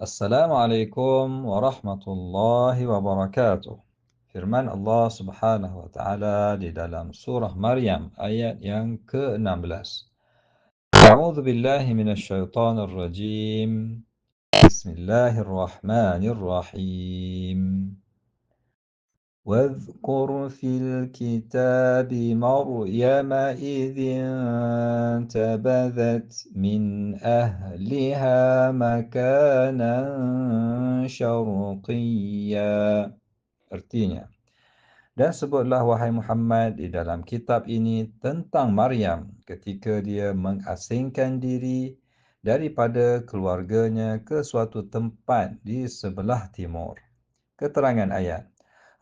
Assalamualaikum warahmatullahi wabarakatuh. Firman Allah Subhanahu wa taala di dalam surah Maryam ayat yang ke-16. A'udzu billahi minasyaitonir rajim. Bismillahirrahmanirrahim. واذكر في الكتاب مريم إذ انتبذت من أهلها مكانا شرقيا. Artinya, dan sebutlah wahai Muhammad di dalam kitab ini tentang Maryam ketika dia mengasingkan diri daripada keluarganya ke suatu tempat di sebelah timur. Keterangan ayat.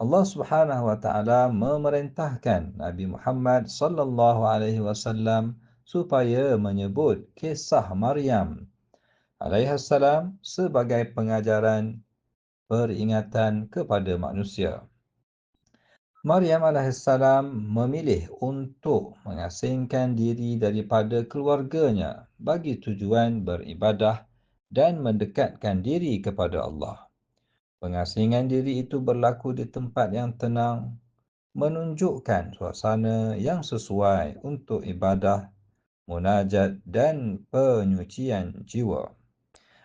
Allah Subhanahu wa taala memerintahkan Nabi Muhammad sallallahu alaihi wasallam supaya menyebut kisah Maryam alaihi salam sebagai pengajaran peringatan kepada manusia. Maryam AS memilih untuk mengasingkan diri daripada keluarganya bagi tujuan beribadah dan mendekatkan diri kepada Allah. Pengasingan diri itu berlaku di tempat yang tenang, menunjukkan suasana yang sesuai untuk ibadah, munajat dan penyucian jiwa.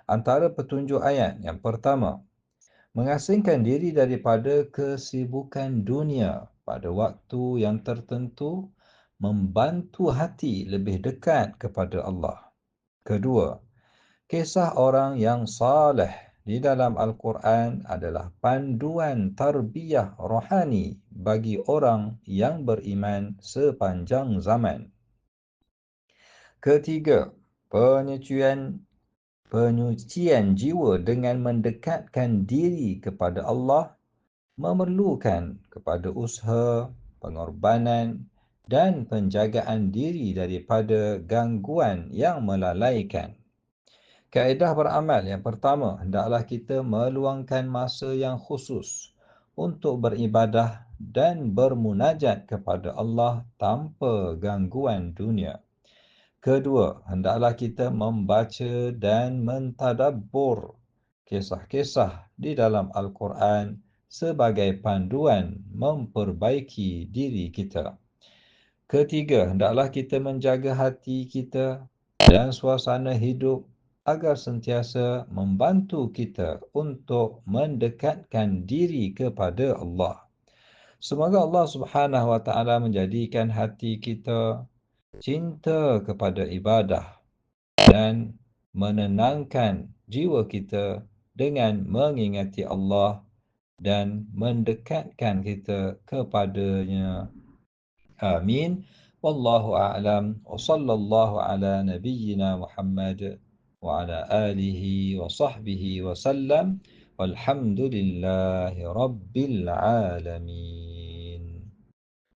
Antara petunjuk ayat yang pertama, mengasingkan diri daripada kesibukan dunia pada waktu yang tertentu membantu hati lebih dekat kepada Allah. Kedua, kisah orang yang saleh di dalam Al-Quran adalah panduan tarbiyah rohani bagi orang yang beriman sepanjang zaman. Ketiga, penyucian jiwa dengan mendekatkan diri kepada Allah memerlukan kepada usaha, pengorbanan dan penjagaan diri daripada gangguan yang melalaikan. Kaedah beramal yang pertama, hendaklah kita meluangkan masa yang khusus untuk beribadah dan bermunajat kepada Allah tanpa gangguan dunia. Kedua, hendaklah kita membaca dan mentadabbur kisah-kisah di dalam Al-Quran sebagai panduan memperbaiki diri kita. Ketiga, hendaklah kita menjaga hati kita dan suasana hidup agar sentiasa membantu kita untuk mendekatkan diri kepada Allah. Semoga Allah Subhanahu wa taala menjadikan hati kita cinta kepada ibadah dan menenangkan jiwa kita dengan mengingati Allah dan mendekatkan kita kepadanya. Amin. Wallahu a'lam wa sallallahu ala nabiyyina Muhammad wa ala alihi wa sahbihi wa sallam walhamdulillahi rabbil alamin.